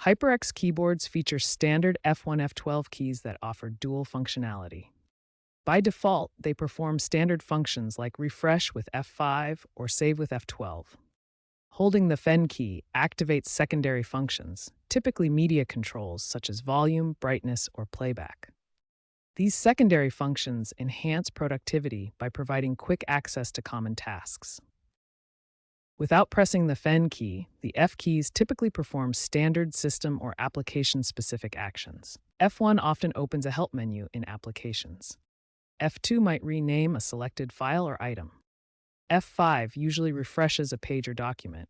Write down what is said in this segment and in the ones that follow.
HyperX keyboards feature standard F1, F12 keys that offer dual functionality. By default, they perform standard functions like refresh with F5 or save with F12. Holding the Fen key activates secondary functions, typically media controls such as volume, brightness, or playback. These secondary functions enhance productivity by providing quick access to common tasks. Without pressing the Fen key, the F keys typically perform standard system or application-specific actions. F1 often opens a help menu in applications. F2 might rename a selected file or item. F5 usually refreshes a page or document.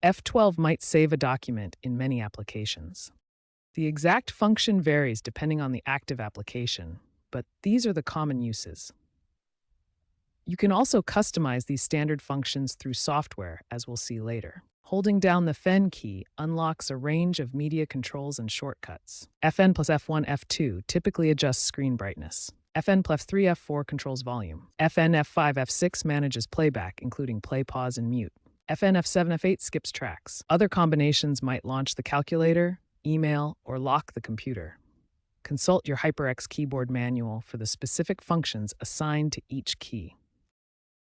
F12 might save a document in many applications. The exact function varies depending on the active application, but these are the common uses. You can also customize these standard functions through software, as we'll see later. Holding down the Fen key unlocks a range of media controls and shortcuts. Fn plus F1, F2 typically adjusts screen brightness. Fn plus F3, F4 controls volume. Fn, F5, F6 manages playback, including play, pause, and mute. Fn, F7, F8 skips tracks. Other combinations might launch the calculator, email, or lock the computer. Consult your HyperX keyboard manual for the specific functions assigned to each key.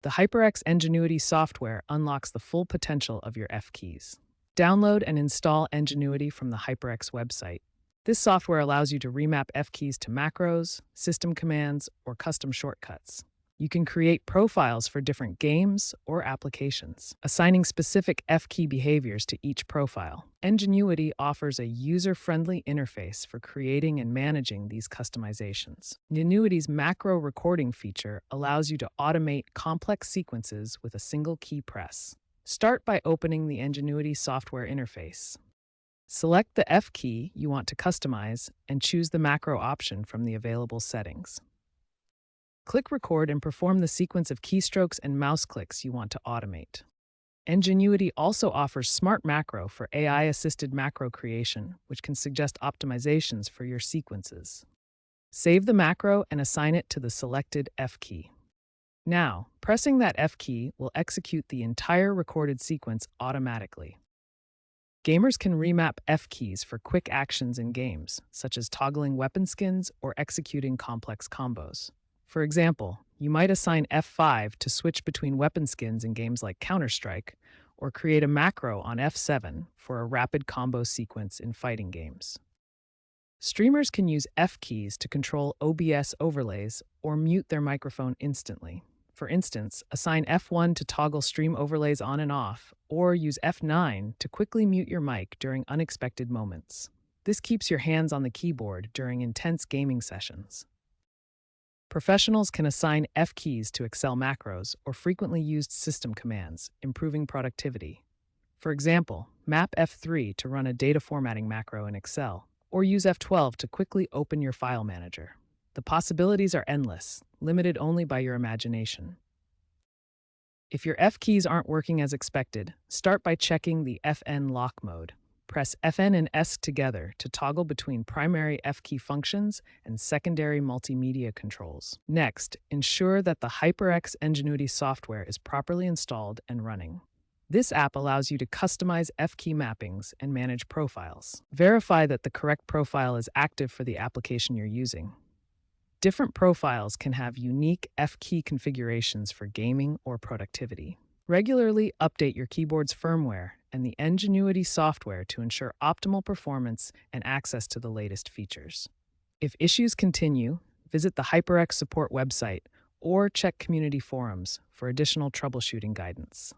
The HyperX Ngenuity software unlocks the full potential of your F keys. Download and install Ngenuity from the HyperX website. This software allows you to remap F keys to macros, system commands, or custom shortcuts. You can create profiles for different games or applications, assigning specific F key behaviors to each profile. Ngenuity offers a user-friendly interface for creating and managing these customizations. Ngenuity's macro recording feature allows you to automate complex sequences with a single key press. Start by opening the Ngenuity software interface. Select the F key you want to customize and choose the macro option from the available settings. Click record and perform the sequence of keystrokes and mouse clicks you want to automate. Ngenuity also offers Smart Macro for AI-assisted macro creation, which can suggest optimizations for your sequences. Save the macro and assign it to the selected F key. Now, pressing that F key will execute the entire recorded sequence automatically. Gamers can remap F keys for quick actions in games, such as toggling weapon skins or executing complex combos. For example, you might assign F5 to switch between weapon skins in games like Counter-Strike, or create a macro on F7 for a rapid combo sequence in fighting games. Streamers can use F keys to control OBS overlays or mute their microphone instantly. For instance, assign F1 to toggle stream overlays on and off, or use F9 to quickly mute your mic during unexpected moments. This keeps your hands on the keyboard during intense gaming sessions. Professionals can assign F keys to Excel macros or frequently used system commands, improving productivity. For example, map F3 to run a data formatting macro in Excel, or use F12 to quickly open your file manager. The possibilities are endless, limited only by your imagination. If your F keys aren't working as expected, start by checking the FN lock mode. Press Fn and S together to toggle between primary F key functions and secondary multimedia controls. Next, ensure that the HyperX Ngenuity software is properly installed and running. This app allows you to customize F key mappings and manage profiles. Verify that the correct profile is active for the application you're using. Different profiles can have unique F key configurations for gaming or productivity. Regularly update your keyboard's firmware and the Ngenuity software to ensure optimal performance and access to the latest features. If issues continue, visit the HyperX support website or check community forums for additional troubleshooting guidance.